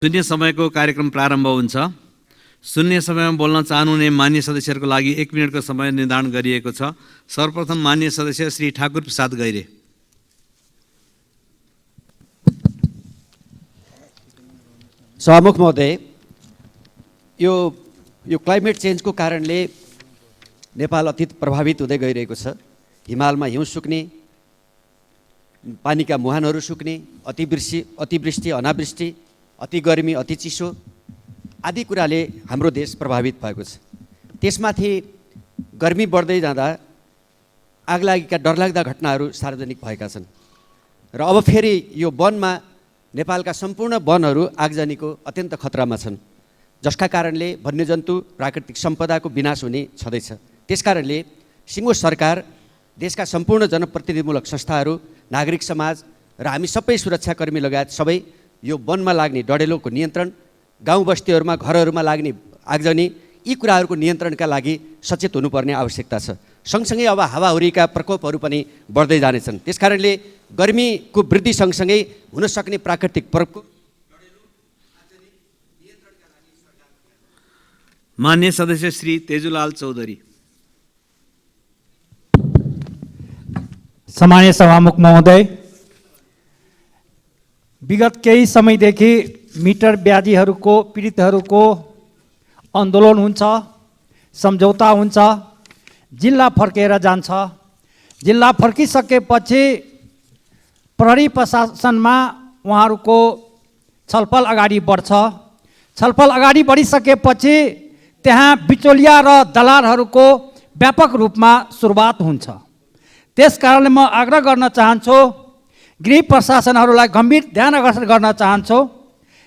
शून्य समयको कार्यक्रम प्रारम्भ हुन्छ। शून्य समयमा बोल्न चाहनुहुने मान्य सदस्यहरूको लागि 1 मिनेटको समय निर्धारण गरिएको छ। सर्वप्रथम मान्य सदस्य श्री ठाकुर प्रसाद गैरे। सभामुख महोदय, यो क्लाइमेट चेन्जको कारणले नेपाल अति प्रभावित हुँदै गइरहेको छ। हिमालमा हिउँ सुक्ने, पानीका मुहानहरू सुक्ने, अतिवृष्टि अनावृष्टि, अति गर्मी अति चिसो आदि कुराले हाम्रो देश प्रभावित भएको छ। त्यसमाथि गर्मी बढ्दै जाँदा आगलागीका डरलाग्दा घटनाहरू सार्वजनिक भएका छन् र अब फेरि यो वनमा नेपालका सम्पूर्ण वनहरू आगजनीको अत्यन्त खतरामा छन्, जसका कारणले वन्यजन्तु प्राकृतिक सम्पदाको विनाश हुने छँदैछ। त्यसकारणले सिङ्गो सरकार, देशका सम्पूर्ण जनप्रतिनिधिमूलक संस्थाहरू, नागरिक समाज र हामी सबै सुरक्षाकर्मी लगायत सबै यो वनमा लाग्ने डढेलोको नियन्त्रण, गाउँ बस्तीहरूमा घरहरूमा लाग्ने आगजनी, यी कुराहरूको नियन्त्रणका लागि सचेत हुनुपर्ने आवश्यकता छ। सँगसँगै अब हावाहुरीका प्रकोपहरू पनि बढ्दै जानेछन्। त्यसकारणले गर्मीको वृद्धि सँगसँगै हुन सक्ने प्राकृतिक प्रकोप मान्य सदस्य श्री तेजुलाल चौधरी। सम्मान्य सभामुख महोदय, विगत केही समयदेखि मिटर ब्याजीहरूको पीडितहरूको आन्दोलन हुन्छ, सम्झौता हुन्छ, जिल्ला फर्केर जान्छ। जिल्ला फर्किसकेपछि प्रहरी प्रशासनमा उहाँहरूको छलफल अगाडि बढ्छ। छलफल अगाडि बढिसकेपछि त्यहाँ बिचौलिया र दलालहरूको व्यापक रूपमा सुरुवात हुन्छ। त्यसकारणले म आग्रह गर्न चाहन्छु, गृह प्रशासनहरूलाई गम्भीर ध्यान आकर्षण गर्न चाहन्छु,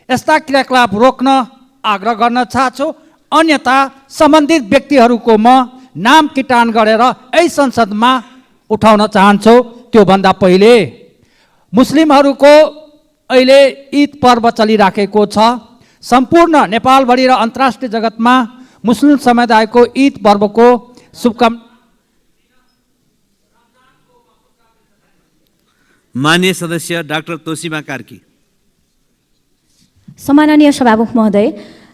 यस्ता क्रियाकलाप रोक्न आग्रह गर्न चाहन्छु। अन्यथा सम्बन्धित व्यक्तिहरूको म नाम किटान गरेर यही संसदमा उठाउन चाहन्छु। त्योभन्दा पहिले मुस्लिमहरूको अहिले ईद पर्व चलिराखेको छ। सम्पूर्ण नेपालभरि र अन्तर्राष्ट्रिय जगतमा मुस्लिम समुदायको ईद पर्वको शुभकामना। मान्य सदस्य डाक्टर तोसीमा कार्की। सम्माननीय सभामुख महोदय,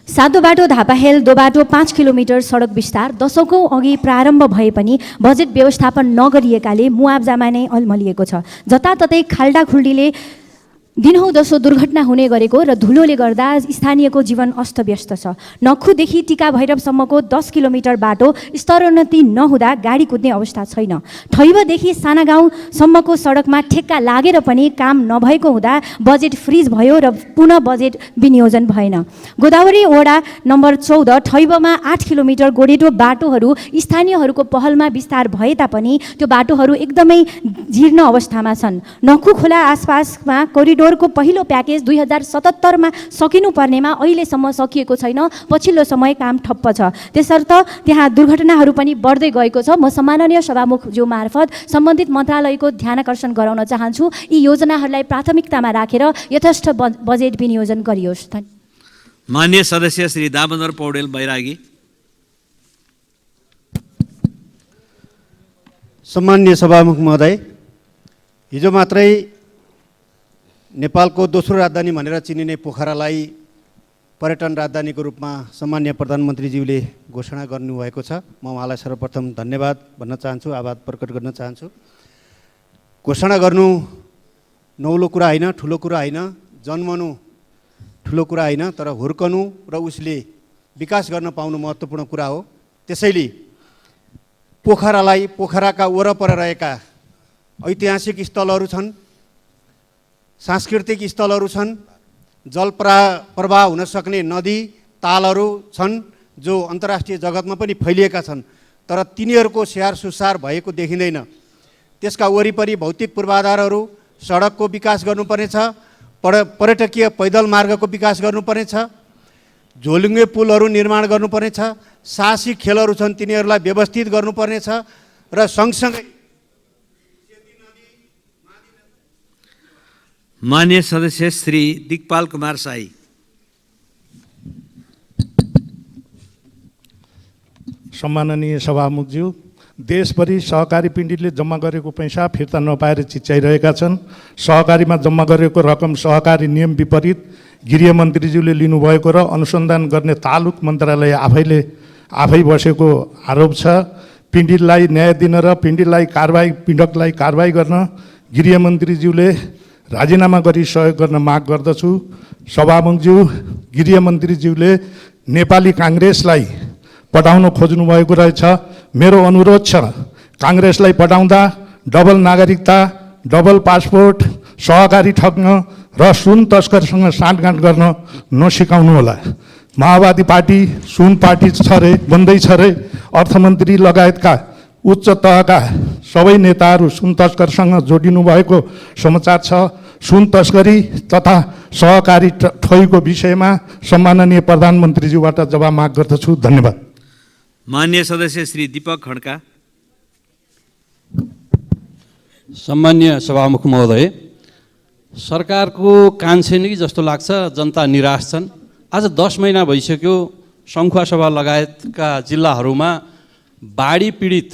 सातो बाटो धापाहेल दो बाटो 5 किलोमिटर सडक विस्तार दशकौँ अघि प्रारम्भ भए पनि बजेट व्यवस्थापन नगरिएकाले मुआब्जामा नै अल्मलिएको छ। जताततै खाल्डाखुल्डीले दिनहुँ जसो दुर्घटना हुने गरेको र धुलोले गर्दा स्थानीयको जीवन अस्तव्यस्त छ। नखुदेखि टिका भैरवसम्मको 10 किलोमिटर बाटो स्तरोन्नति नहुँदा गाडी कुद्ने अवस्था छैन। ठैबदेखि साना गाउँसम्मको सडकमा ठेक्का लागेर पनि काम नभएको हुँदा बजेट फ्रिज भयो र पुनः बजेट विनियोजन भएन। गोदावरी वडा नम्बर 14 ठैबमा 8 किलोमिटर गोरेटो बाटोहरू स्थानीयहरूको पहलमा विस्तार भए तापनि त्यो बाटोहरू एकदमै जीर्ण अवस्थामा छन्। नखु खोला आसपासमा कोरिडोर को पहिलो प्याकेज 2077 मा सकिनु पर्नेमा अहिलेसम्म सकिएको छैन। पछिल्लो समय काम ठप्प छ। त्यसर्थ त्यहाँ दुर्घटनाहरू पनि बढ्दै गएको छ। म सम्माननीय सभामुखज्यू मार्फत सम्बन्धित मन्त्रालयको ध्यानाकर्षण गराउन चाहन्छु, यी योजनाहरूलाई प्राथमिकतामा राखेर यथेष्ट बजेट विनियोजन गरियोस्। मान्य सदस्य श्री दामोदर पौडेल बैरागी। सम्मान्य सभामुख महोदय, हिजो मात्रै नेपालको दोस्रो राजधानी भनेर चिनिने पोखरालाई पर्यटन राजधानीको रूपमा सम्मान्य प्रधानमन्त्रीज्यूले घोषणा गर्नुभएको छ। म उहाँलाई सर्वप्रथम धन्यवाद भन्न चाहन्छु, आभार प्रकट गर्न चाहन्छु। घोषणा गर्नु नौलो कुरा होइन, ठुलो कुरा होइन, जन्मनु ठुलो कुरा होइन, तर हुर्कनु र उसले विकास गर्न पाउनु महत्त्वपूर्ण कुरा हो। त्यसैले पोखराका वरपर रहेका ऐतिहासिक स्थलहरू छन्, सांस्कृतिक स्थलहरू छन्, जल प्रवाह हुन सक्ने नदी तालहरू छन् जो अन्तर्राष्ट्रिय जगतमा पनि फैलिएका छन्, तर तिनीहरूको स्याहार सुसार भएको देखिँदैन। त्यसका वरिपरि भौतिक पूर्वाधारहरू, सडकको विकास गर्नुपर्नेछ, पर्यटकीय पैदल मार्गको विकास गर्नुपर्नेछ, झोलुङ्गे पुलहरू निर्माण गर्नुपर्नेछ, साहसिक खेलहरू छन् तिनीहरूलाई व्यवस्थित गर्नुपर्नेछ र सँगसँगै मान्य सदस्य श्री दिकपाल कुमार साई। सम्माननीय सभामुखज्यू, देशभरि सहकारी पिण्डीले जम्मा गरेको पैसा फिर्ता नपाएर चिच्याइरहेका छन्। सहकारीमा जम्मा गरेको रकम सहकारी नियम विपरीत गृहमन्त्रीज्यूले लिनुभएको र अनुसन्धान गर्ने तालुक मन्त्रालय आफै बसेको आरोप छ। पीडितलाई न्याय दिन र पीडकलाई कारबाही गर्न गृहमन्त्रीज्यूले राजीनामा गरी सहयोग गर्न माग गर्दछु। सभामुखज्यू, गृहमन्त्रीज्यूले नेपाली काङ्ग्रेसलाई पठाउन खोज्नुभएको रहेछ। मेरो अनुरोध छ, काङ्ग्रेसलाई पठाउँदा डबल नागरिकता, डबल पासपोर्ट, सहकारी ठग्न र सुन तस्करसँग साँठगाँठ गर्न नसिकाउनु होला। माओवादी पार्टी सुन पार्टी छ रे, बन्दैछ रे। अर्थमन्त्री लगायतका उच्च तहका सबै नेताहरू सुन तस्करसँग जोडिनु भएको समाचार छ। सुन तस्करी तथा सहकारी ठगीको विषयमा सम्माननीय प्रधानमन्त्रीज्यूबाट जवाब माग गर्दछु। धन्यवाद। मान्य सदस्य श्री दीपक खड्का। सम्मान्य सभामुख महोदय, सरकारको कान छेनी जस्तो लाग्छ, जनता निराश छन्। आज 10 महिना भइसक्यो, सङ्खुवासभा लगायतका जिल्लाहरूमा बाढी पीडित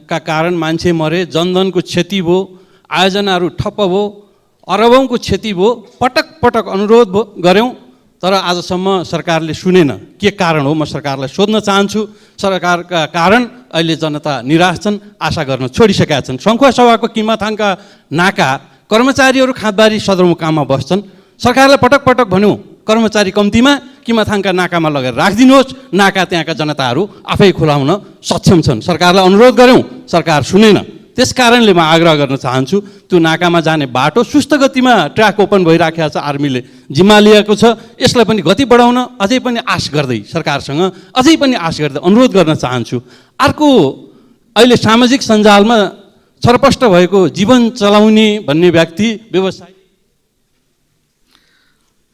का कारण मान्छे मरे, जनधनको क्षति भयो, आयोजनाहरू ठप्प भयो, अरबौँको क्षति भयो। पटक पटक अनुरोध गऱ्यौँ, तर आजसम्म सरकारले सुनेन। के कारण हो, म सरकारलाई सोध्न चाहन्छु। सरकारका कारण अहिले जनता निराश छन्, आशा गर्न छोडिसकेका छन्। सङ्खुवासभाको किमाथाङका नाका कर्मचारीहरू खाँदबारी सदरमुकाममा बस्छन्। सरकारलाई पटक पटक भन्यौँ, कर्मचारी कम्तीमा किमाथाङका नाकामा लगेर राखिदिनुहोस्, नाका त्यहाँका जनताहरू आफै खुलाउन सक्षम छन्। सरकारलाई अनुरोध गऱ्यौँ, सरकार सुनेन। त्यस कारणले म आग्रह गर्न चाहन्छु, त्यो नाकामा जाने बाटो सुस्त गतिमा ट्र्याक ओपन भइराखेको छ, आर्मीले जिम्मा लिएको छ। यसलाई पनि गति बढाउन अझै पनि आश गर्दै, सरकारसँग अझै पनि आश गर्दै अनुरोध गर्न चाहन्छु। अर्को, अहिले सामाजिक सञ्जालमा छरपष्ट भएको जीवन चलाउने भन्ने व्यक्ति व्यवसाय।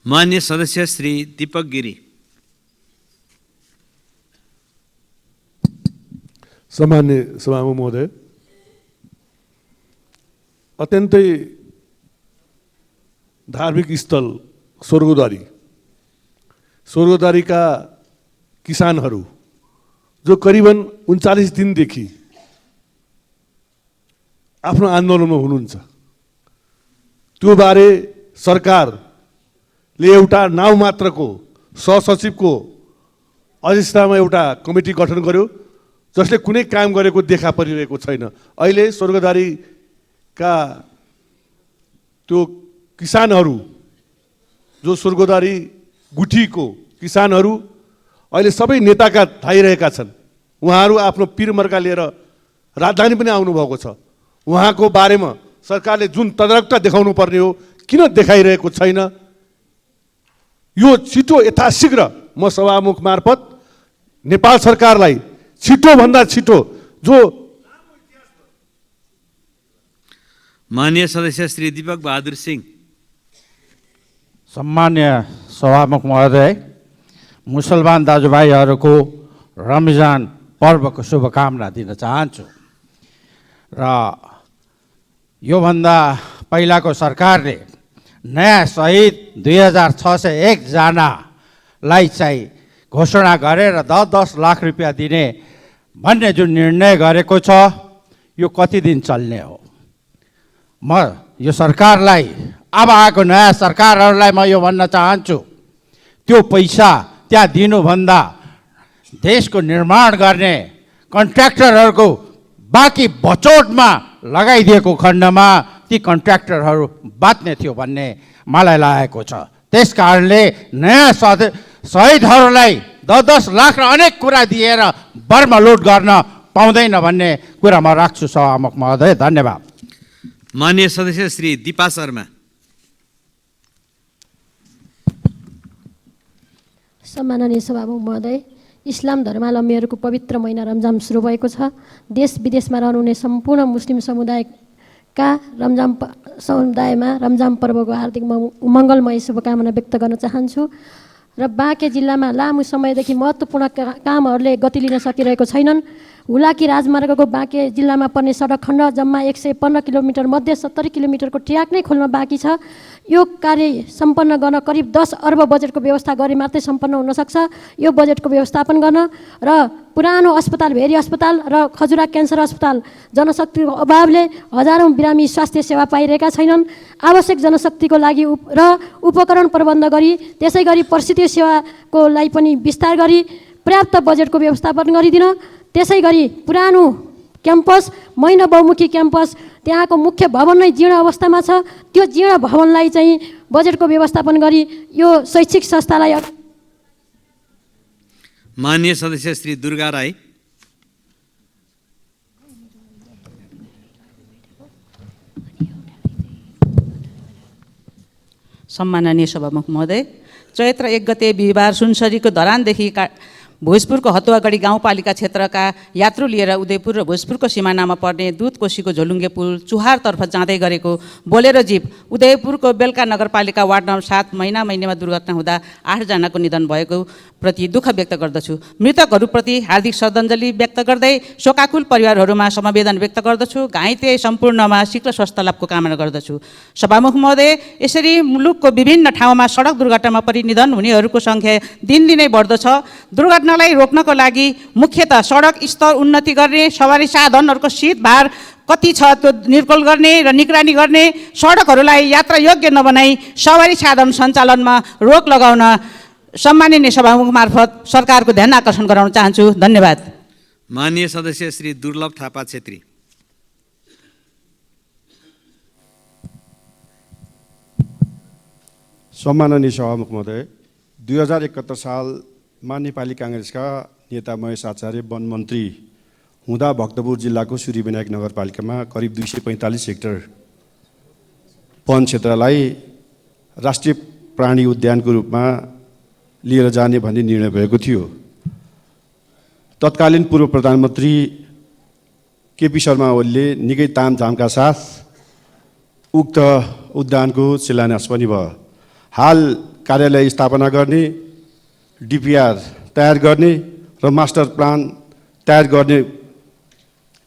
मान्य सदस्य श्री दीपक गिरी। सम्मान्य सभामुख महोदय, अत्यन्तै धार्मिक स्थल स्वर्गद्वारीका किसानहरू जो करिबन 39 दिनदेखि आफ्नो आन्दोलनमा हुनुहुन्छ, त्यो बारे सरकारले एउटा नाउँ मात्रको सहसचिवको अध्यक्षतामा एउटा कमिटी गठन गर्यो, जसले कुनै काम गरेको देखा परिरहेको छैन। अहिले स्वर्गद्वारीका त्यो किसानहरू, जो स्वर्गद्वारी गुठीको किसानहरू अहिले सबै नेताका धाइरहेका छन्। उहाँहरू आफ्नो पिरमर्का लिएर राजधानी पनि आउनुभएको छ। उहाँको बारेमा सरकारले जुन तदारकता देखाउनु पर्ने हो, किन देखाइरहेको छैन? यो छिटो यथाशीघ्र म सभामुख मार्फत नेपाल सरकारलाई छिटोभन्दा छिटो जो। माननीय सदस्य श्री दीपक बहादुर सिंह। सम्मान्य सभामुख महोदय, मुसलमान दाजुभाइहरूको रमजान पर्वको शुभकामना दिन चाहन्छु। र योभन्दा पहिलाको सरकारले नयाँ शहीद 2601 जनालाई चाहिँ घोषणा गरेर 10-10 लाख रुपियाँ दिने भन्ने जुन निर्णय गरेको छ, यो कति दिन चल्ने हो? म यो सरकारलाई, अब आएको नयाँ सरकारहरूलाई म यो भन्न चाहन्छु, त्यो पैसा त्यहाँ दिनुभन्दा देशको निर्माण गर्ने कन्ट्र्याक्टरहरूको बाँकी बचोटमा लगाइदिएको खण्डमा ती कन्ट्र्याक्टरहरू बाँच्ने थियो भन्ने मलाई लागेको छ। त्यस कारणले नयाँ शहीदहरूलाई 10-10 लाख र अनेक कुरा दिएर बर्मा लुट गर्न पाउँदैन भन्ने कुरा म राख्छु सभामुख महोदय। धन्यवाद। माननीय सदस्य श्री दीपा शर्मा। सम्माननीय सभामुख महोदय, इस्लाम धर्मावलम्बीहरूको पवित्र महिना रमजान सुरु भएको छ। देश विदेशमा रहनुहुने सम्पूर्ण मुस्लिम समुदायका समुदायमा रमजान पर्वको हार्दिक मङ्गलमय शुभकामना व्यक्त गर्न चाहन्छु। र बाँके जिल्लामा लामो समयदेखि महत्त्वपूर्ण कामहरूले गति लिन सकिरहेको छैनन्। हुलाकी राजमार्गको बाँके जिल्लामा पर्ने सडक खण्ड जम्मा 115 किलोमिटर मध्ये 70 किलोमिटरको ट्र्याक नै खोल्न बाँकी छ। यो कार्य सम्पन्न गर्न करिब 10 अर्ब बजेटको व्यवस्था गरे मात्रै सम्पन्न हुनसक्छ। यो बजेटको व्यवस्थापन गर्न र पुरानो अस्पताल भेरी अस्पताल र खजुरा क्यान्सर अस्पताल जनशक्तिको अभावले हजारौँ बिरामी स्वास्थ्य सेवा पाइरहेका छैनन्। आवश्यक जनशक्तिको लागि र उपकरण प्रबन्ध गरी त्यसै गरी प्रसूति सेवाको लागि पनि विस्तार गरी पर्याप्त बजेटको व्यवस्थापन गरिदिन, त्यसै गरी पुरानो क्याम्पस मैन बहुमुखी क्याम्पस त्यहाँको मुख्य भवन नै जीर्ण अवस्थामा छ, त्यो जीर्ण भवनलाई चाहिँ बजेटको व्यवस्थापन गरी यो शैक्षिक संस्थालाई माननीय सदस्य श्री दुर्गा राई। सम्माननीय सभामुख महोदय, चैत्र 1 गते बिहिबार सुनसरीको धरानदेखि भोजपुरको हतुवागढी गाउँपालिका क्षेत्रका यात्रु लिएर उदयपुर र भोजपुरको सिमानामा पर्ने दुधकोशीको झोलुङ्गे पुल चुहारतर्फ जाँदै गरेको बोलेरो जीप उदयपुरको बेलका नगरपालिका वार्ड नम्बर 7 महिनामा दुर्घटना हुँदा 8 जनाको निधन भएको प्रति दुःख व्यक्त गर्दछु। मृतकहरूप्रति हार्दिक श्रद्धाञ्जली व्यक्त गर्दै शोकाकुल परिवारहरूमा समवेदना व्यक्त गर्दछु। घाइते सम्पूर्णमा शीघ्र स्वास्थ्य लाभको कामना गर्दछु। सभामुख महोदय, यसरी मुलुकको विभिन्न ठाउँमा सडक दुर्घटनामा परि निधन हुनेहरूको सङ्ख्या दिनदिनै बढ्दछ। दुर्घटनालाई रोक्नको लागि मुख्यतः सडक स्तर उन्नति गर्ने, सवारी साधनहरूको शीत भार कति छ त्यो निर्कुल गर्ने र निगरानी गर्ने, सडकहरूलाई यात्रा योग्य नबनाई सवारी साधन सञ्चालनमा रोक लगाउन सम्माननीय सभामुख मार्फत सरकारको ध्यान आकर्षण गराउन चाहन्छु। धन्यवाद। माननीय सदस्य श्री दुर्लभ थापा छेत्री। सम्माननीय सभामुख महोदय, 2071 सालमा नेपाली काङ्ग्रेसका नेता महेश आचार्य वन मन्त्री हुँदा भक्तपुर जिल्लाको सूर्यविनायक नगरपालिकामा करिब 245 हेक्टर वन क्षेत्रलाई राष्ट्रिय प्राणी उद्यानको रूपमा लिएर जाने भन्ने निर्णय भएको थियो। तत्कालीन पूर्व प्रधानमन्त्री केपी शर्मा ओलीले निकै तामझामका साथ उक्त उद्यानको शिलान्यास पनि भयो। हाल कार्यालय स्थापना गर्ने, डिपिआर तयार गर्ने र मास्टर प्लान तयार गर्ने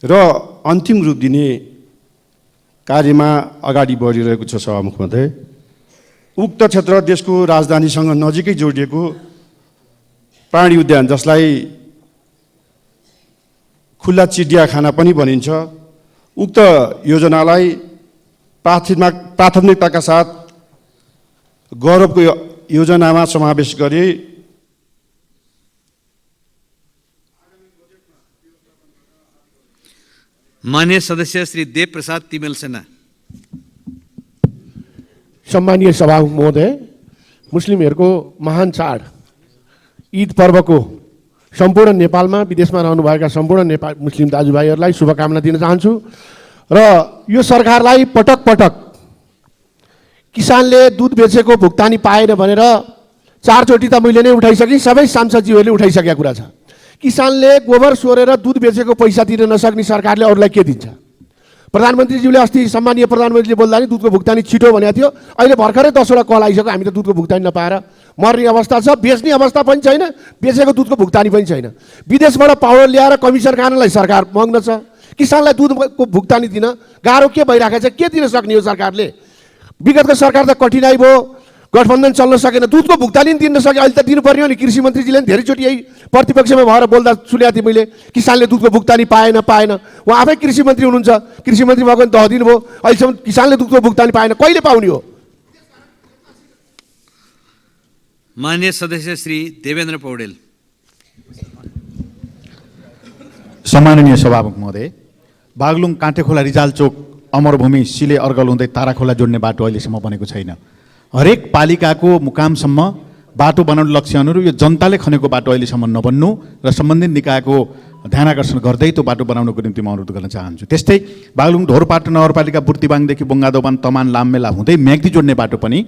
र अन्तिम रूप दिने कार्यमा अगाडि बढिरहेको छ। सभामुख महोदय, उक्त क्षेत्र देशको राजधानीसँग नजिकै जोडिएको प्राणी उद्यान, जसलाई खुल्ला चिडियाखाना पनि भनिन्छ, उक्त योजनालाई प्राथमिकताका साथ गौरवको योजनामा समावेश गरी माननीय सदस्य श्री देव प्रसाद तिमेल सेना। सम्मानीय सभामुख महोदय, मुस्लिमहरूको महान चाड ईद पर्वको सम्पूर्ण नेपालमा विदेशमा रहनुभएका सम्पूर्ण नेपाल मुस्लिम दाजुभाइहरूलाई शुभकामना दिन चाहन्छु र यो सरकारलाई पटक पटक किसानले दुध बेचेको भुक्तानी पाएन भनेर 4 चोटि त मैले नै उठाइसकेँ, सबै सांसदज्यूहरूले उठाइसकेका कुरा छ। किसानले गोबर सोरेर दुध बेचेको पैसा तिर्न नसक्ने सरकारले अरूलाई के दिन्छ? प्रधानमन्त्रीज्यूले अस्ति सम्मानीय प्रधानमन्त्रीले बोल्दा नि दुधको भुक्तानी छिटो भनेको थियो, अहिले भर्खरै 10वटा कल आइसक्यो, हामी त दुधको भुक्तानी नपाएर मर्ने अवस्था छ। बेच्ने अवस्था पनि छैन, बेचेको दुधको भुक्तानी पनि छैन। विदेशबाट पाउडर ल्याएर कमिसन खानलाई सरकार मग्न छ। किसानलाई दुधको भुक्तानी दिन गाह्रो के भइरहेको छ? के दिन सक्ने हो सरकारले? विगतको सरकार त कठिनाइ भयो, गठबन्धन चल्न सकेन, दुधको भुक्तानी दिन नसके, अहिले त दिनुपर्ने हो नि। कृषि मन्त्रीजीले धेरैचोटि यही प्रतिपक्षमा भएर बोल्दा सुनेको थिएँ मैले, किसानले दुधको भुक्तानी पाएन। उहाँ आफै कृषि मन्त्री हुनुहुन्छ, कृषि मन्त्री भएको नि 10 दिन भयो, अहिलेसम्म किसानले दुधको भुक्तानी पाएन, कहिले पाउने हो? माननीय सदस्य श्री देवेन्द्र पौडेल। सम्माननीय सभामुख महोदय, बागलुङ काँटेखोला रिजाल चोक अमरभूमि सिले अर्गल हुँदै ताराखोला जोड्ने बाटो अहिलेसम्म बनेको छैन। हरेक पालिकाको मुकामसम्म बाटो बनाउने लक्ष्य अनुरूप यो जनताले खनेको बाटो अहिलेसम्म नबन्नु र सम्बन्धित निकायको ध्यान आकर्षण गर्दै त्यो बाटो बनाउनको निम्ति म अनुरोध गर्न चाहन्छु। त्यस्तै बागलुङ ढोरपाटन नगरपालिका बुर्तिबाङदेखि बोङ्गादोबान तमान लाममेला हुँदै म्याग्दी जोड्ने बाटो पनि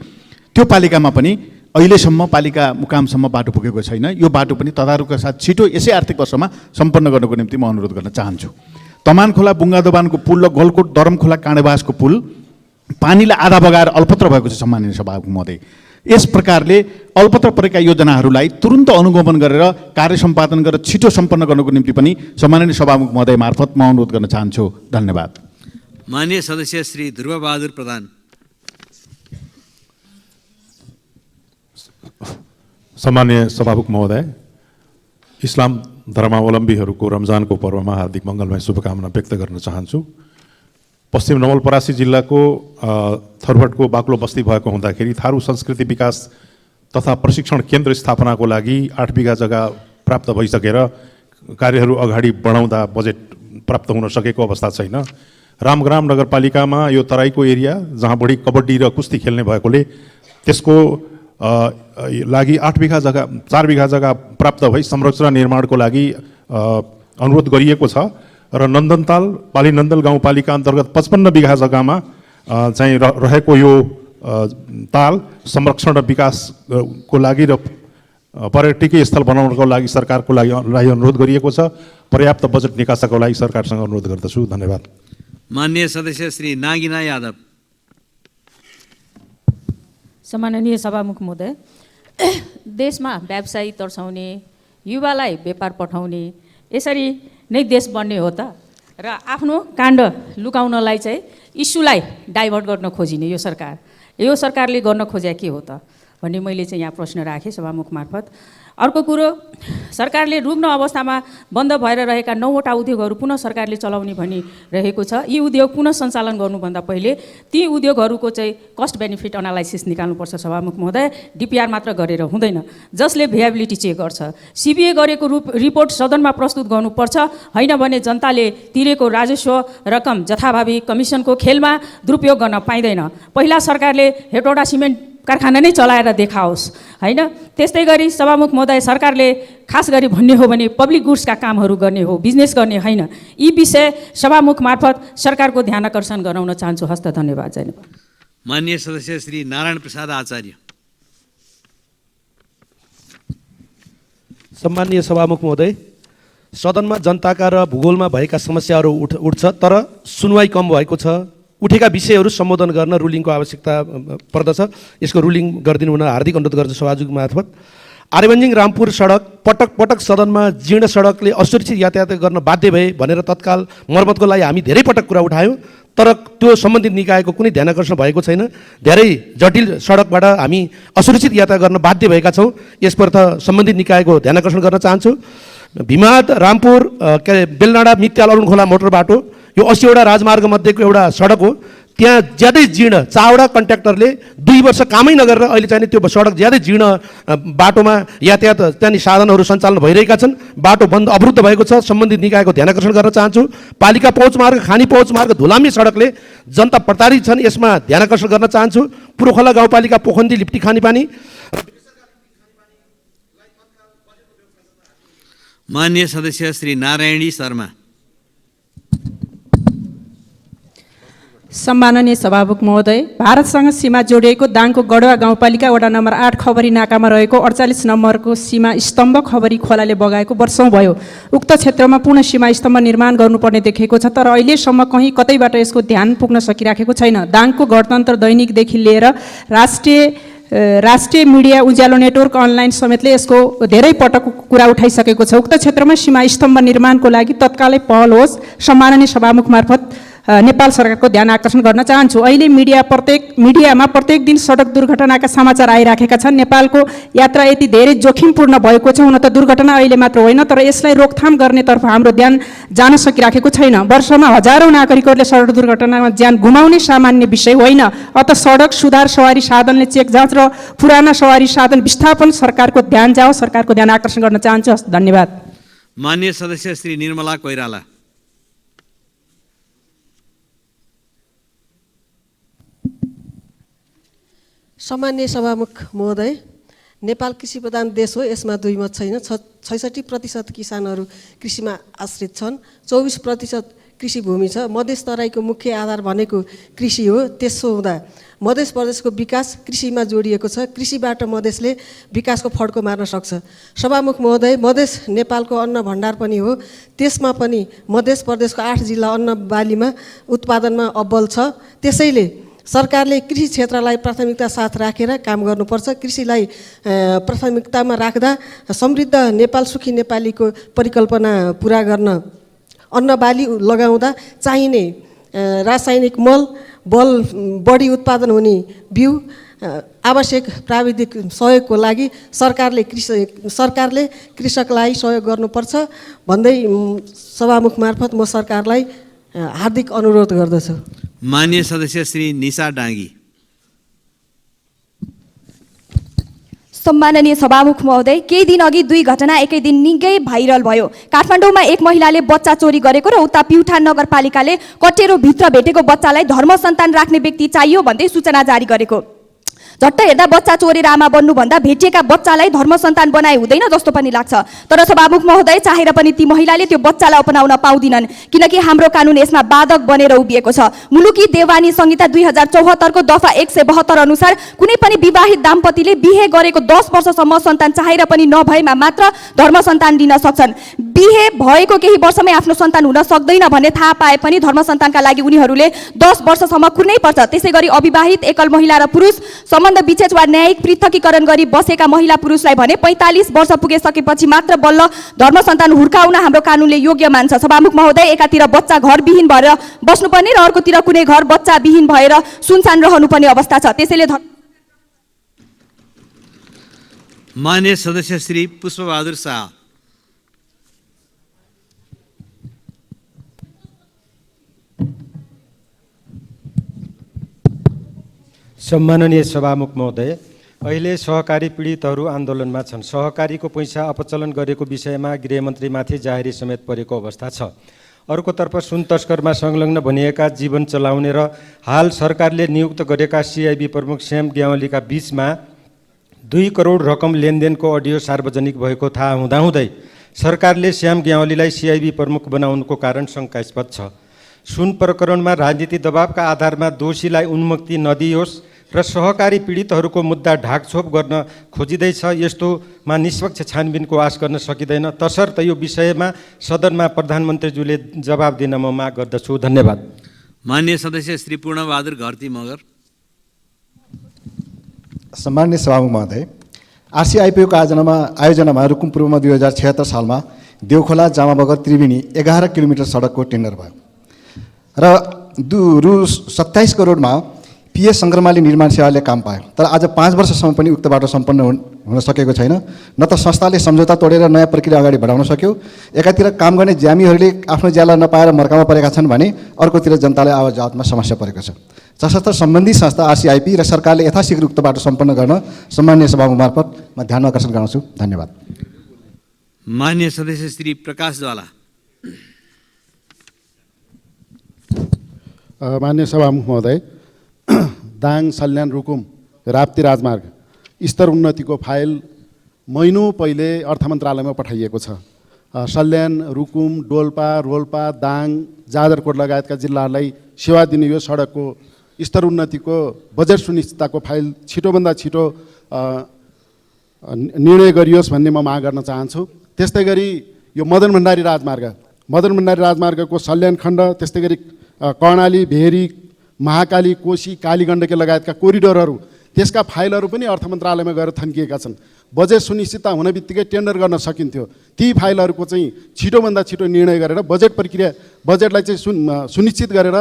त्यो पालिकामा पनि अहिलेसम्म पालिका मुकामसम्म बाटो पुगेको छैन। यो बाटो पनि तदारुकका साथ छिटो यसै आर्थिक वर्षमा सम्पन्न गर्नको निम्ति म अनुरोध गर्न चाहन्छु। तमान खोला बुङ्गादोबानको पुल र गलकोट दरमखोला काँडेबासको पुल पानीले आधा बगाएर अल्पत्र भएको छ। सम्माननीय सभामुख महोदय, यस प्रकारले अल्पत्र परेका योजनाहरूलाई तुरुन्त अनुगमन गरेर कार्य सम्पादन गरेर छिटो सम्पन्न गर्नको निम्ति पनि सम्माननीय सभामुख महोदय मार्फत म अनुरोध गर्न चाहन्छु। धन्यवाद। माननीय सदस्य श्री ध्रुवबहादुर प्रधान। सम्मान्य सभामुख महोदय, इस्लाम धर्मावलम्बीहरूको रमजानको पर्वमा हार्दिक मङ्गलमय शुभकामना व्यक्त गर्न चाहन्छु। पश्चिम नवलपरासी जिल्लाको थरवटको बाक्लो बस्ती भएको हुँदाखेरि थारू संस्कृति विकास तथा प्रशिक्षण केन्द्र स्थापनाको लागि 8 बिघा जग्गा प्राप्त भइसकेर कार्यहरू अगाडि बढाउँदा बजेट प्राप्त हुन सकेको अवस्था छैन। रामग्राम नगरपालिकामा यो तराईको एरिया जहाँ बढी कबड्डी र कुस्ती खेल्ने भएकोले त्यसको लागि 8 बिघा जग्गा 4 बिघा जग्गा प्राप्त भई संरचना निर्माणको लागि अनुरोध गरिएको छ र नन्दनताल पालीनन्दल गाउँपालिका अन्तर्गत 55 बिघा जग्गामा चाहिँ रहेको यो ताल संरक्षण र विकासको लागि र पर्यटकीय स्थल बनाउनको लागि सरकारको लागि अनुरोध गरिएको छ। पर्याप्त बजेट निकासाको लागि सरकारसँग अनुरोध गर्दछु। धन्यवाद। माननीय सदस्य श्री नागिना यादव। सम्माननीय सभामुख महोदय, देशमा व्यवसायी तर्साउने, युवालाई व्यापार पठाउने यसरी नै देश बन्ने हो त? र आफ्नो काण्ड लुकाउनलाई चाहिँ इस्युलाई डाइभर्ट गर्न खोजिने यो सरकारले गर्न खोजे के हो त भन्ने मैले चाहिँ यहाँ प्रश्न राखेँ सभामुख मार्फत। अर्को कुरो, सरकारले रुग्ण अवस्थामा बन्द भएर रहेका 9वटा उद्योगहरू पुनः सरकारले चलाउने भनिरहेको छ। यी उद्योग पुनः सञ्चालन गर्नुभन्दा पहिले ती उद्योगहरूको चाहिँ कस्ट बेनिफिट एनालाइसिस निकाल्नुपर्छ सभामुख महोदय। डिपिआर मात्र गरेर हुँदैन, जसले भिएबिलिटी चेक गर्छ। सिबिए गरेको रिपोर्ट सदनमा प्रस्तुत गर्नुपर्छ, होइन भने जनताले तिरेको राजस्व रकम जथाभावी कमिसनको खेलमा दुरुपयोग गर्न पाइँदैन। पहिला सरकारले हेटौडा सिमेन्ट कारखाना नै चलाएर देखाओस्, होइन? त्यस्तै गरी सभामुख महोदय, सरकारले खास गरी भन्ने हो भने पब्लिक गुड्सका कामहरू गर्ने हो, बिजनेस गर्ने होइन। यी विषय सभामुख मार्फत सरकारको ध्यान आकर्षण गराउन चाहन्छु। हस्त धन्यवाद। जयनेपा। माननीय सदस्य श्री नारायण प्रसाद आचार्य। सम्माननीय सभामुख महोदय, सदनमा जनताका र भूगोलमा भएका समस्याहरू उठ्छ, तर सुनवाई कम भएको छ। उठेका विषयहरू सम्बोधन गर्न रुलिङको आवश्यकता पर्दछ। यसको रुलिङ गरिदिनु हुन हार्दिक अनुरोध गर्छु सभामुख मार्फत। आर्यमन्जिङ रामपुर सडक पटक पटक सदनमा जीर्ण सडकले असुरक्षित यातायात गर्न बाध्य भए भनेर तत्काल मर्मतको लागि हामी धेरै पटक कुरा उठायौँ, तर त्यो सम्बन्धित निकायको कुनै ध्यान आकर्षण भएको छैन। धेरै जटिल सडकबाट हामी असुरक्षित यातायात गर्न बाध्य भएका छौँ। यसपर्थ सम्बन्धित निकायको ध्यान आकर्षण गर्न चाहन्छु। भिमाद रामपुर बेलनाडा मित्याल अरुण खोला मोटर बाटो यो 80वटा राजमार्ग मध्येको एउटा सडक हो। त्यहाँ ज्यादै जीर्ण, चारवटा कन्ट्र्याक्टरले 2 वर्ष कामै नगरेर अहिले चाहिँ त्यो सडक ज्यादै जीर्ण बाटोमा यातायात त्यहाँनिर साधनहरू सञ्चालन भइरहेका छन्। बाटो बन्द अवरुद्ध भएको छ। सम्बन्धित निकायको ध्यान आकर्षण गर्न चाहन्छु। पालिका पहुँच मार्ग, खानी पहुँच मार्ग, धुलामी सडकले जनता प्रताडित छन्, यसमा ध्यान आकर्षण गर्न चाहन्छु। पुरोखला गाउँपालिका पोखन्दी लिप्टी खानेपानी। माननीय सदस्य श्री नारायणी शर्मा। सम्माननीय सभामुख महोदय, भारतसँग सीमा जोडिएको दाङको गढवा गाउँपालिका वडा नम्बर 8 खबरी नाकामा रहेको 48 नम्बरको सीमा स्तम्भ खबरी खोलाले बगाएको वर्षौँ भयो। उक्त क्षेत्रमा पुनः सीमा स्तम्भ निर्माण गर्नुपर्ने देखिएको छ, तर अहिलेसम्म कहीँ कतैबाट यसको ध्यान पुग्न सकिराखेको छैन। दाङको गणतन्त्र दैनिकदेखि लिएर राष्ट्रिय मिडिया उज्यालो नेटवर्क अनलाइन समेतले यसको धेरै पटक कुरा उठाइसकेको छ। उक्त क्षेत्रमा सीमा स्तम्भ निर्माणको लागि तत्कालै पहल होस्। सम्माननीय सभामुख मार्फत नेपाल सरकारको ध्यान आकर्षण गर्न चाहन्छु। अहिले मिडियामा प्रत्येक दिन सडक दुर्घटनाका समाचार आइराखेका छन्। नेपालको यात्रा यति धेरै जोखिमपूर्ण भएको छ। हुन त दुर्घटना अहिले मात्र होइन, तर यसलाई रोकथाम गर्नेतर्फ हाम्रो ध्यान जान सकिराखेको छैन। वर्षमा हजारौँ नागरिकहरूले सडक दुर्घटनामा ज्यान गुमाउने सामान्य विषय होइन। अत सडक सुधार, सवारी साधनले चेक जाँच र पुराना सवारी साधन विस्थापन सरकारको ध्यान जाओस्। सरकारको ध्यान आकर्षण गर्न चाहन्छु। धन्यवाद। माननीय सदस्य श्री निर्मला कोइराला। सम्माननीय सभामुख महोदय, नेपाल कृषि प्रधान देश हो, यसमा दुई मत छैन। 66% किसानहरू कृषिमा आश्रित छन्। 24% कृषि भूमि छ। मधेस तराईको मुख्य आधार भनेको कृषि हो। त्यसो हुँदा मध्य प्रदेशको विकास कृषिमा जोडिएको छ। कृषिबाट मधेसले विकासको फड्को मार्न सक्छ। सभामुख महोदय, मधेस नेपालको अन्न भण्डार पनि हो। त्यसमा पनि मध्य प्रदेशको 8 जिल्ला अन्न बालीमा उत्पादनमा अब्बल छ। त्यसैले सरकारले कृषि क्षेत्रलाई प्राथमिकता साथ राखेर काम गर्नुपर्छ। कृषिलाई प्राथमिकतामा राख्दा समृद्ध नेपाल सुखी नेपालीको परिकल्पना पुरा गर्न अन्न बाली लगाउँदा चाहिने रासायनिक मल, बढी उत्पादन हुने बिउ, आवश्यक प्राविधिक सहयोगको लागि सरकारले कृषकलाई सहयोग गर्नुपर्छ भन्दै सभामुख मार्फत म सरकारलाई हार्दिक अनुरोध गर्दछु। माननीय सदस्य श्री निशा डाँगी। सम्माननीय सभामुख महोदय, केही दिन अघि 2 घटना एकै दिन निकै भाइरल भयो। काठमाडौँमा एक महिलाले बच्चा चोरी गरेको र उता प्युठान नगरपालिकाले कटेरो भित्र भेटेको बच्चालाई धर्म सन्तान राख्ने व्यक्ति चाहियो भन्दै सूचना जारी गरेको। झट्ट हेर्दा बच्चा चोरेर आमा बन्नुभन्दा भेटिएका बच्चालाई धर्म सन्तान बनाए हुँदैन जस्तो पनि लाग्छ। तर सभामुख महोदय, चाहेर पनि ती महिलाले त्यो बच्चालाई अपनाउन पाउँदिनन् किनकि हाम्रो कानुन यसमा बाधक बनेर उभिएको छ। मुलुकी देवानी संहिता 2074 को दफा 172 अनुसार कुनै पनि विवाहित दाम्पतिले बिहे गरेको 10 वर्षसम्म सन्तान चाहेर पनि नभएमा मात्र धर्म सन्तान लिन सक्छन्। बिहे भएको केही वर्षमै आफ्नो सन्तान हुन सक्दैन भन्ने थाहा पाए पनि धर्म सन्तानका लागि उनीहरूले 10 वर्षसम्म कुर्नै पर्छ। त्यसैगरी अविवाहित एकल महिला र पुरुष सम्बन्ध विच्छेद वा न्यायिक पृथकीकरण गरी बसेका महिला पुरुषलाई भने 45 वर्ष पुगिसकेपछि मात्र बल्ल धर्म सन्तान हुर्काउन हाम्रो कानुनले योग्य मान्छ। सभामुख महोदय, एकातिर बच्चा घरविहीन भएर बस्नुपर्ने र अर्कोतिर कुनै घर बच्चा विहीन भएर सुनसान रहनुपर्ने अवस्था छ। त्यसैले माननीय सदस्य श्री पुष्पबहादुर शाह। सम्माननीय सभामुख महोदय, अहिले सहकारी पीडितहरू आन्दोलनमा छन्। सहकारीको पैसा अपचलन गरेको विषयमा गृहमन्त्रीमाथि जाहेरी समेत परेको अवस्था छ। अर्कोतर्फ सुन तस्करमा संलग्न भनिएका जीवन चलाउने र हाल सरकारले नियुक्त गरेका सिआइबी प्रमुख श्याम ग्यावालीका बीचमा 2 करोड रकम लेनदेनको अडियो सार्वजनिक भएको थाहा हुँदाहुँदै सरकारले श्याम ग्यावालीलाई सिआइबी प्रमुख बनाउनुको कारण शङ्कास्पद छ। सुन प्रकरणमा राजनीति दबावका आधारमा दोषीलाई उन्मुक्ति नदियोस् र सहकारी पीडितहरूको मुद्दा ढाकछोप गर्न खोजिँदैछ। यस्तोमा निष्पक्ष छानबिनको आश गर्न सकिँदैन। तसर्थ यो विषयमा सदनमा प्रधानमन्त्रीज्यूले जवाब दिन म माग गर्दछु। धन्यवाद। माननीय सदस्य श्री पूर्णबहादुर घरती मगर। सम्माननीय सभामुख महोदय, आरसिआइपिओको आयोजनामा रुकुम पूर्वमा 2076 सालमा देउखोला जामाबगर त्रिवेणी 11 किलोमिटर सडकको टेन्डर भयो र रु 27 करोडमा पिएस सङ्ग्रमाली निर्माण सेवाले काम पायो। तर आज 5 वर्षसम्म पनि उक्त बाटो सम्पन्न हुन सकेको छैन। न त संस्थाले सम्झौता तोडेर नयाँ प्रक्रिया अगाडि बढाउन सक्यो, एकातिर काम गर्ने ज्यामीहरूले आफ्नो ज्याला नपाएर मर्कामा परेका छन् भने अर्कोतिर जनतालाई आवाज जावतमा समस्या परेको छ। जसर्थ सम्बन्धित संस्था आरसिआइपी र सरकारले यथाशीघ्र उक्त बाटो सम्पन्न गर्न सम्माननीय सभामुख मार्फत म ध्यान आकर्षण गराउँछु। धन्यवाद। माननीय सदस्य श्री प्रकाश ज्वाला। माननीय सभामुख महोदय, दाङ सल्यान रुकुम राप्ती राजमार्ग स्तर उन्नतिको फाइल महिनौँ पहिले अर्थ मन्त्रालयमा पठाइएको छ। सल्यान, रुकुम, डोल्पा, रोल्पा, दाङ, जाजरकोट लगायतका जिल्लाहरूलाई सेवा दिने यो सडकको स्तर उन्नतिको बजेट सुनिश्चितताको फाइल छिटोभन्दा छिटो निर्णय गरियोस् भन्ने म माग गर्न चाहन्छु। त्यस्तै गरी यो मदन भण्डारी राजमार्गको सल्यान खण्ड, त्यस्तै गरी कर्णाली, भेरी, महाकाली, कोशी, कालीगण्डकी लगायतका कोरिडोरहरू त्यसका फाइलहरू पनि अर्थ मन्त्रालयमा गएर थन्किएका छन्। बजेट सुनिश्चितता हुन बित्तिकै टेन्डर गर्न सकिन्थ्यो। ती फाइलहरूको चाहिँ छिटोभन्दा छिटो निर्णय गरेर बजेटलाई चाहिँ सुनिश्चित गरेर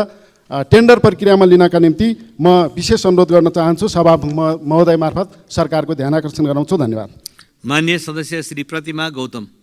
टेन्डर प्रक्रियामा लिनका निम्ति म विशेष अनुरोध गर्न चाहन्छु। सभामुख महोदय मार्फत सरकारको ध्यान आकर्षण गराउँछु। धन्यवाद। माननीय सदस्य श्री प्रतिमा गौतम।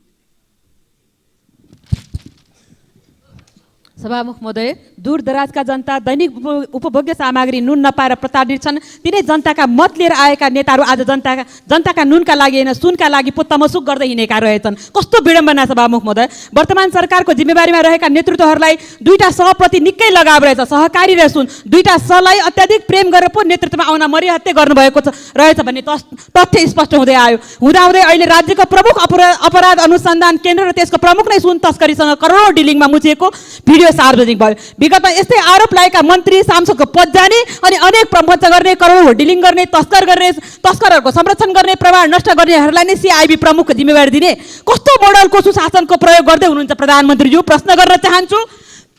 सभामुख महोदय, दूर दराजका जनता दैनिक उपभोग्य सामग्री नुन नपाएर प्रताडित छन्। तिनै जनताका मत लिएर आएका नेताहरू आज जनताका नुनका लागि होइन सुनका लागि तमसुक गर्दै हिँडेका रहेछन्। कस्तो विडम्बना सभामुख महोदय। वर्तमान सरकारको जिम्मेवारीमा रहेका नेतृत्वहरूलाई 2टा सहप्रति निकै लगाव रहेछ। सहकारी र सुन 2टा सहलाई अत्याधिक प्रेम गरेर पो नेतृत्वमा आउन मरिहत्ते गर्नुभएको रहेछ भन्ने तथ्य स्पष्ट हुँदै आयो। हुँदाहुँदै अहिले राज्यको प्रमुख अपराध अनुसन्धान केन्द्र र त्यसको प्रमुख नै सुन तस्करीसँग करोडौँ डिलिङमा मुछिएको भिडियो सार्वजनिक भयो। विगतमा यस्तै आरोप लागेका मन्त्री सांसदको पद जाने अनि अनेक प्रपञ्च गर्ने, करोडौँ डिलिङ गर्ने, तस्करहरूको संरक्षण गर्ने, प्रमाण नष्ट गर्नेहरूलाई नै सिआइबी प्रमुखको जिम्मेवारी दिने कस्तो मोडलको सुशासनको प्रयोग गर्दै हुनुहुन्छ प्रधानमन्त्रीज्यू? प्रश्न गर्न चाहन्छु।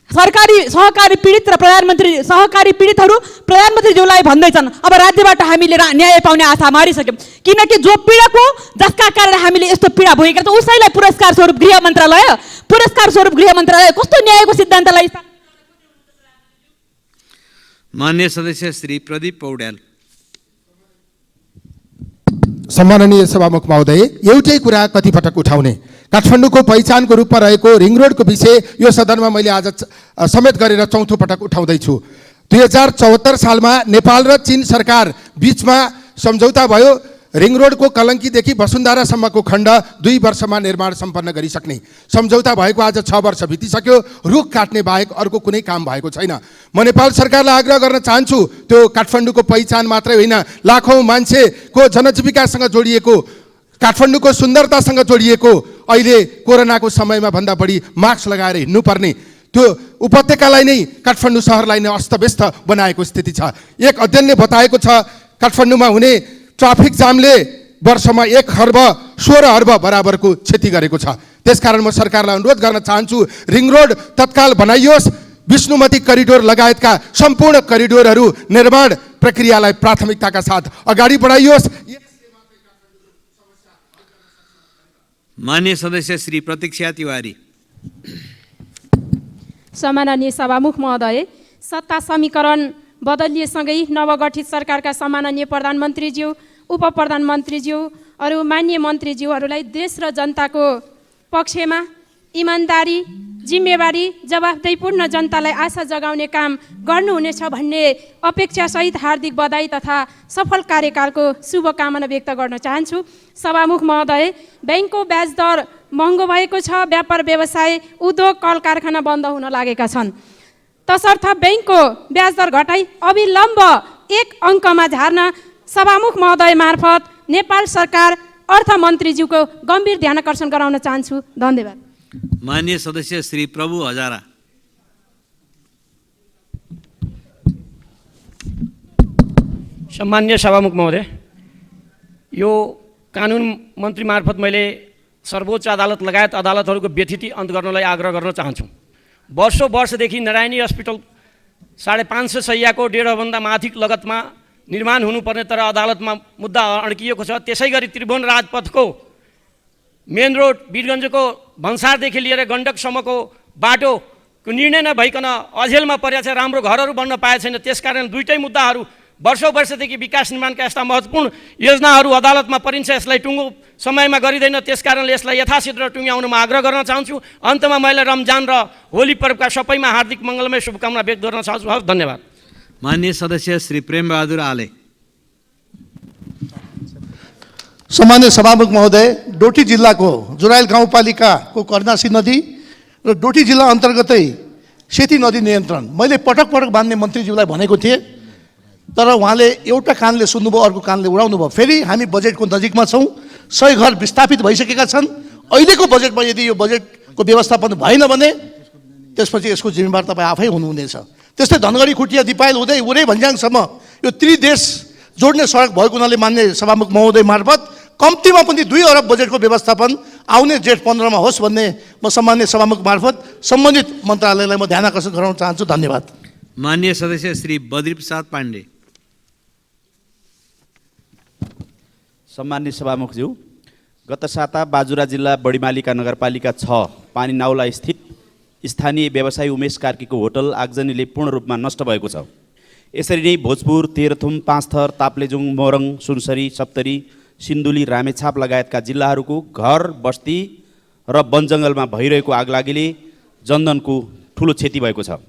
सहकारी पीडित र सहकारी पीडितहरू प्रधानमन्त्रीज्यूलाई भन्दैछन् अब राज्यबाट हामीले न्याय पाउने आशा मारिसक्यौँ, किनकि जो पीडक हो जसका कारण हामीले यस्तो पीडा भोगेका छौँ उसैलाई पुरस्कार स्वरूप गृह मन्त्रालय कस्तो न्यायको सिद्धान्तलाई? माननीय सदस्य श्री प्रदीप पौड्याल। सम्माननीय सभामुख महोदय, एउटै कुरा कतिपटक उठाउने, काठमाडौँको पहिचानको रूपमा रहेको रिङ रोडको विषय यो सदनमा मैले आज समेत गरेर चौथो पटक उठाउँदैछु। 2074 सालमा नेपाल र चीन सरकार बीचमा सम्झौता भयो। रिङ रोडको कलङ्कीदेखि वसुन्धरासम्मको खण्ड 2 वर्षमा निर्माण सम्पन्न गरिसक्ने सम्झौता भएको आज 6 वर्ष बितिसक्यो। रुख काट्ने बाहेक अर्को कुनै काम भएको छैन। म नेपाल सरकारलाई आग्रह गर्न चाहन्छु, त्यो काठमाडौँको पहिचान मात्रै होइन, लाखौँ मान्छेको जनजीविकासँग जोडिएको, काठमाडौँको सुन्दरतासँग जोडिएको, अहिले कोरोनाको समयमा भन्दा बढी मास्क लगाएर हिँड्नुपर्ने त्यो उपत्यकालाई नै, काठमाडौँ सहरलाई नै अस्तव्यस्त बनाएको स्थिति छ। एक अध्ययनले बताएको छ काठमाडौँमा हुने ट्राफिक जामले वर्षमा 1 खर्ब 16 अर्ब बराबरको क्षति गरेको छ। त्यसकारण म सरकारलाई अनुरोध गर्न चाहन्छु, रिङ रोड तत्काल बनाइयोस्। विष्णुमती करिडोर लगायतका सम्पूर्ण करिडोरहरू निर्माण प्रक्रियालाई प्राथमिकताका साथ अगाडि बढाइयोस्। मान्य सदस्य श्री प्रतीक्षा तिवारी। सम्माननीय सभामुख महोदय, सत्ता समीकरण बदलिएसँगै नवगठित सरकारका सम्माननीय प्रधानमन्त्रीज्यू, उप प्रधानमन्त्रीज्यू, अरू मान्य मन्त्रीज्यूहरूलाई देश र जनताको पक्षमा इमान्दारी, जिम्मेवारी, जवाफदेहीपूर्ण जनतालाई आशा जगाउने काम गर्नुहुनेछ भन्ने अपेक्षासहित हार्दिक बधाई तथा सफल कार्यकालको शुभकामना व्यक्त गर्न चाहन्छु। सभामुख महोदय, ब्याङ्कको ब्याज दर महँगो भएको छ। व्यापार व्यवसाय, उद्योग, कल कारखाना बन्द हुन लागेका छन्। तसर्थ ब्याङ्कको ब्याज दर घटाई अविलम्ब 1 अङ्कमा झार्न सभामुख महोदय मार्फत नेपाल सरकार अर्थमन्त्रीज्यूको गम्भीर ध्यानाकर्षण गराउन चाहन्छु। धन्यवाद। मान्य सदस्य श्री प्रभु हजारा। सम्मान्य सभामुख महोदय, यो कानुन मन्त्री मार्फत मैले सर्वोच्च अदालत लगायत अदालतहरूको व्यथिति अन्त गर्नलाई आग्रह गर्न चाहन्छु। वर्षदेखि नारायणी हस्पिटल 550 शैय्याको 1.5 भन्दा माथि लगतमा निर्माण हुनुपर्ने तर अदालतमा मुद्दा अड्किएको छ। त्यसै गरी त्रिभुवन राजपथको मेन रोड वीरगञ्जको भन्सारदेखि लिएर गण्डकसम्मको बाटोको निर्णय नभइकन अझेलमा परेको छ। राम्रो घरहरू बन्न पाएको छैन। त्यसकारण दुईटै मुद्दाहरू वर्षदेखि विकास निर्माणका यस्ता महत्त्वपूर्ण योजनाहरू अदालतमा परिन्छ। यसलाई टुङ्गो समयमा गरिँदैन। त्यसकारणले यसलाई यथाशीघ्र टुङ्ग्याउनमा आग्रह गर्न चाहन्छु। अन्तमा मैले रमजान र होली पर्वका सबैमा हार्दिक मङ्गलमय शुभकामना व्यक्त गर्न चाहन्छु। धन्यवाद। मान्य सदस्य श्री प्रेमबहादुर आले। सम्मान्य सभामुख महोदय, डोटी जिल्लाको जुराइल गाउँपालिकाको कर्णासी नदी र डोटी जिल्ला अन्तर्गतै सेती नदी नियन्त्रण मैले पटक बाँध्ने मन्त्रीज्यूलाई भनेको थिएँ, तर उहाँले एउटा कानले सुन्नुभयो, अर्को कानले उडाउनु भयो। फेरि हामी बजेटको नजिकमा छौँ। 100 घर विस्थापित भइसकेका छन्। अहिलेको बजेटमा यदि यो बजेटको व्यवस्थापन भएन भने त्यसपछि यसको जिम्मेवार तपाईँ आफै हुनुहुनेछ। त्यस्तै धनगढी खुटिया दिपायल हुँदै उरै भन्ज्याङसम्म यो त्रिदेश जोड्ने सडक भएको हुनाले मान्य सभामुख महोदय मार्फत कम्तीमा पनि 2 अरब बजेटको व्यवस्थापन आउने जेठ 15 मा होस् भन्ने म सम्मान्य सभामुख मार्फत सम्बन्धित मन्त्रालयलाई म ध्यान आकर्षण गराउन चाहन्छु। धन्यवाद। मान्य सदस्य श्री बद्री प्रसाद पाण्डे। सम्मान्य सभामुखज्यू, गत साता बाजुरा जिल्ला बडीमालिका नगरपालिका 6 पानी नाउला स्थित स्थानीय व्यवसायी उमेश कार्कीको होटल आगजनीले पूर्ण रूपमा नष्ट भएको छ। यसरी नै भोजपुर, तेह्रथुम, पाँचथर, ताप्लेजुङ, मोरङ, सुनसरी, सप्तरी, सिन्धुली, रामेछाप लगायतका जिल्लाहरूको घर, बस्ती र वनजङ्गलमा भइरहेको आगलागीले जनधनको ठुलो क्षति भएको छ।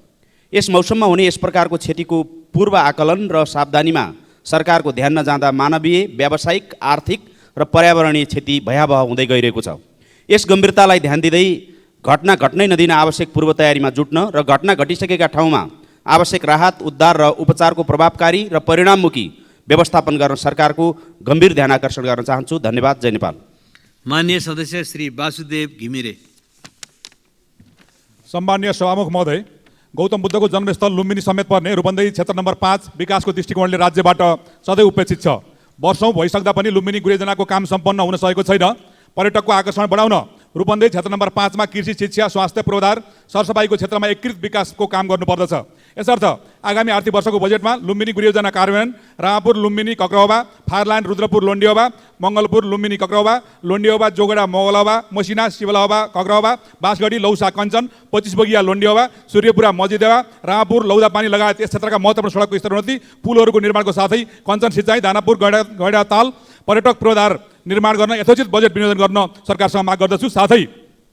यस मौसममा हुने यस प्रकारको क्षतिको पूर्व आकलन र सावधानीमा सरकारको ध्यान नजाँदा मानवीय, व्यावसायिक, आर्थिक र पर्यावरणीय क्षति भयावह हुँदै गइरहेको छ। यस गम्भीरतालाई ध्यान दिँदै घटना घट्नै नदिन आवश्यक पूर्व तयारीमा जुट्न र घटना घटिसकेका ठाउँमा आवश्यक राहत, उद्धार र उपचारको प्रभावकारी र परिणाममुखी व्यवस्थापन गर्न सरकारको गम्भीर ध्यान आकर्षण गर्न चाहन्छु। धन्यवाद। जय नेपाल। मान्य सदस्य श्री वासुदेव घिमिरे। सम्मान्य सभामुख महोदय, गौतम बुद्धको जन्मस्थल लुम्बिनी समेत पर्ने रूपन्देही क्षेत्र नम्बर 5 विकासको दृष्टिकोणले राज्यबाट सधैँ उपेक्षित छ। वर्षौँ भइसक्दा पनि लुम्बिनी गुरेजनाको काम सम्पन्न हुन सकेको छैन। पर्यटकको आकर्षण बढाउन रूपन्देही क्षेत्र नम्बर 5 मा कृषि, शिक्षा, स्वास्थ्य, पूर्वाधार, सरसफाइको क्षेत्रमा एकीकृत विकासको काम गर्नुपर्दछ। यसर्थ आगामी आर्थिक वर्षको बजेटमा लुम्बिनी गुरेयोजना कार्यान्वयन, रामापुर लुम्बिनी कक्रौबा, फायरलाइन रुद्रपुर लोन्डियोबा, मङ्गलपुर लुम्बिनी कक्रौबा, लोन्डियोबा जोगडा मोगलौबा, मसिना शिवलौबा कक्रौबा, बाँसगढी लौसा कञ्चन, 25 बगिया लोन्डियोबा, सूर्यपुरा मजिदेवा, रामापुर लौदा पानी लगायत यस क्षेत्रका महत्त्वपूर्ण सडकको स्तरोन्नति, पुलहरूको निर्माणको साथै कञ्चन सिँचाइ, दानापुर गैडा ताल पर्यटक पूर्वाधार निर्माण गर्न यथोचित बजेट विनियोजन गर्न सरकारसँग माग गर्दछु। साथै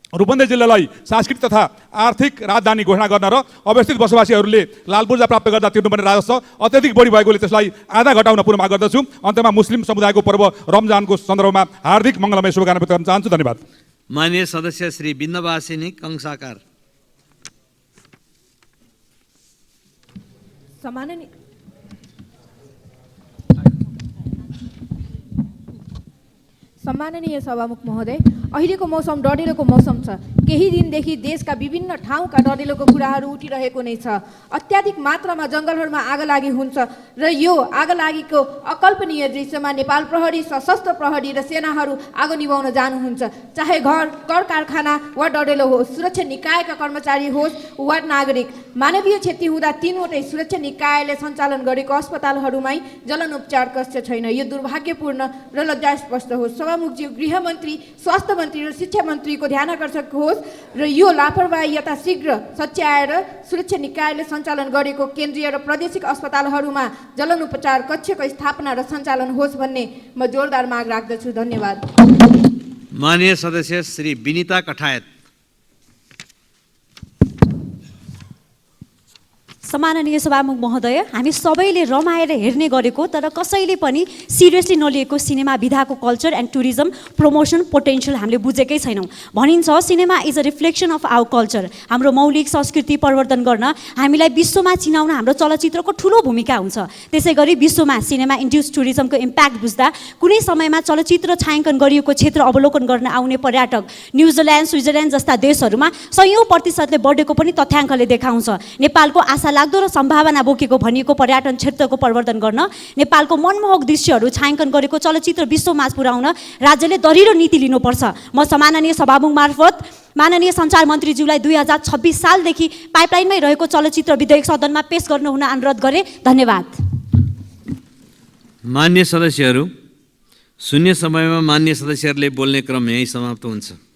रूपन्देही जिल्लालाई सांस्कृतिक तथा आर्थिक राजधानी घोषणा गर्न र अवस्थित बसोबासीहरूले लाल पूर्जा प्राप्त गर्दा तिर्नुपर्ने राजस्व अत्यधिक बढी भएकोले त्यसलाई आधा घटाउन पुनः माग गर्दछु। अन्त्यमा मुस्लिम समुदायको पर्व रमजानको सन्दर्भमा हार्दिक मङ्गलमय शुभकामना व्यक्त गर्न चाहन्छु। धन्यवाद। माननीय सदस्य श्री बिन्दवासिनी कंसाकार। सम्माननीय सभामुख महोदय, अहिलेको मौसम डढेलोको मौसम छ। केही दिनदेखि देशका विभिन्न ठाउँका डढेलोको कुराहरू उठिरहेको नै छ। अत्याधिक मात्रामा जङ्गलहरूमा आगलागी हुन्छ र यो आगलागीको अकल्पनीय दृश्यमा नेपाल प्रहरी, सशस्त्र प्रहरी र सेनाहरू आगो निभाउन जानुहुन्छ। चाहे घर कारखाना वा डढेलो होस्, सुरक्षा निकायका कर्मचारी होस् वा नागरिक, मानवीय क्षति हुँदा 3वटै सुरक्षा निकायले सञ्चालन गरेको अस्पतालहरूमै जलन उपचार कक्ष छैन। यो दुर्भाग्यपूर्ण र लज्जास्पद होस्। सभामुखज्यू, गृहमन्त्री, स्वास्थ्य मन्त्री र शिक्षा मन्त्रीको ध्यान आकर्षक होस् र यो लापरवाही यथाशीघ्र सच्याएर सुरक्षा निकायले सञ्चालन गरेको केन्द्रीय र प्रादेशिक अस्पतालहरूमा जलन उपचार कक्षको स्थापना र सञ्चालन होस् भन्ने म जोरदार माग राख्दछु। धन्यवाद। माननीय सदस्य श्री विनिता कठायत। सम्माननीय सभामुख महोदय, हामी सबैले रमाएर हेर्ने गरेको तर कसैले पनि सिरियसली नलिएको सिनेमा विधाको culture and tourism promotion potential हामीले बुझेकै छैनौँ। भनिन्छ cinema is a reflection of our culture. हाम्रो मौलिक संस्कृति परिवर्तन गर्न हामीलाई विश्वमा चिनाउन हाम्रो चलचित्रको ठुलो भूमिका हुन्छ। त्यसै गरी विश्वमा सिनेमा इन्ड्युस टुरिज्मको इम्प्याक्ट बुझ्दा कुनै समयमा चलचित्र छायाङ्कन गरिएको क्षेत्र अवलोकन गर्न आउने पर्यटक न्युजिल्यान्ड, स्विजरल्यान्ड जस्ता देशहरूमा 100% बढेको पनि तथ्याङ्कले देखाउँछ। नेपालको आशा लाग्दो र सम्भावना बोकेको भनिएको पर्यटन क्षेत्रको प्रवर्धन गर्न, नेपालको मनमोहक दृश्यहरू छायाङ्कन गरेको चलचित्र विश्वमाझ पुर्याउन राज्यले दरिलो नीति लिनुपर्छ। म सम्माननीय सभामुख मार्फत माननीय सञ्चार मन्त्रीज्यूलाई 2026 सालदेखि पाइपलाइनमै रहेको चलचित्र विधेयक सदनमा पेश गर्नु हुन अनुरोध गरे। धन्यवाद। मान्य सदस्यहरू, शून्य समयमा मान्य सदस्यहरूले बोल्ने क्रम यही समाप्त हुन्छ।